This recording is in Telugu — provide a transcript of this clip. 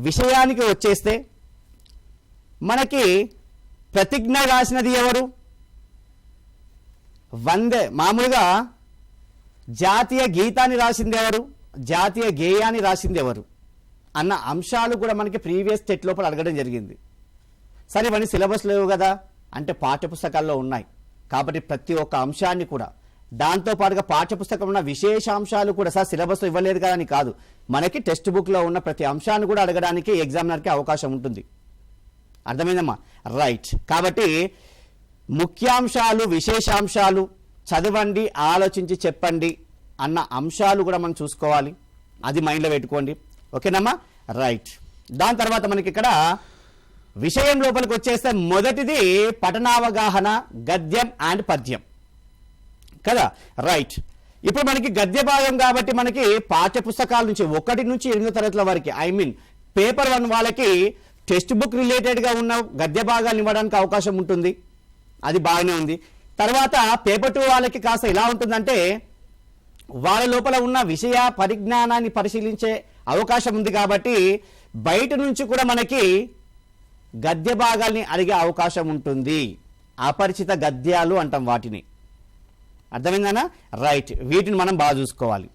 విషయానికి వచ్చేస్తే మనకి ప్రతిజ్ఞ రాసినది ఎవరు? మామూలుగా జాతీయ గీతాన్ని రాసింది ఎవరు, జాతీయ గేయాన్ని రాసింది ఎవరు అన్న అంశాలు కూడా మనకి ప్రీవియస్ టెట్ లోపల అడగడం జరిగింది. సరే ఇవన్నీ సిలబస్ లేవు కదా అంటే పాఠ్యపుస్తకాల్లో ఉన్నాయి కాబట్టి ప్రతి ఒక్క అంశాన్ని కూడా దాంతోపాటుగా పాఠ్యపుస్తకం ఉన్న విశేషాంశాలు కూడా సార్ సిలబస్లో ఇవ్వలేదు కదా అని కాదు, మనకి టెక్స్ట్ బుక్లో ఉన్న ప్రతి అంశాన్ని కూడా అడగడానికి ఎగ్జామినర్కి అవకాశం ఉంటుంది. అర్థమైందమ్మా? రైట్. కాబట్టి ముఖ్యాంశాలు విశేషాంశాలు చదవండి, ఆలోచించి చెప్పండి అన్న అంశాలు కూడా మనం చూసుకోవాలి, అది మైండ్లో పెట్టుకోండి. ఓకేనమ్మా? రైట్. దాని తర్వాత మనకి ఇక్కడ విషయం లోపలికి వచ్చేస్తే మొదటిది పఠనావగాహన, గద్యం అండ్ పద్యం కదా. రైట్. ఇప్పుడు మనకి గద్య భాగం కాబట్టి మనకి పాఠ్య పుస్తకాల నుంచి 1 నుంచి 8 తరగతుల వరకు పేపర్ 1 వాళ్ళకి టెక్స్ట్ బుక్ రిలేటెడ్గా ఉన్న గద్య భాగాన్ని ఇవ్వడానికి అవకాశం ఉంటుంది, అది బాగానే ఉంది. తర్వాత పేపర్ 2 వాళ్ళకి కాస్త ఎలా ఉంటుందంటే వాళ్ళ లోపల ఉన్న విషయ పరిజ్ఞానాన్ని పరిశీలించే అవకాశం ఉంది కాబట్టి బయట నుంచి కూడా మనకి గద్య భాగాల్ని అడిగే అవకాశం ఉంటుంది. అపరిచిత గద్యాలు అంటాం వాటిని. అర్థమైందనా? రైట్. వీటిని మనం బాగా చూసుకోవాలి.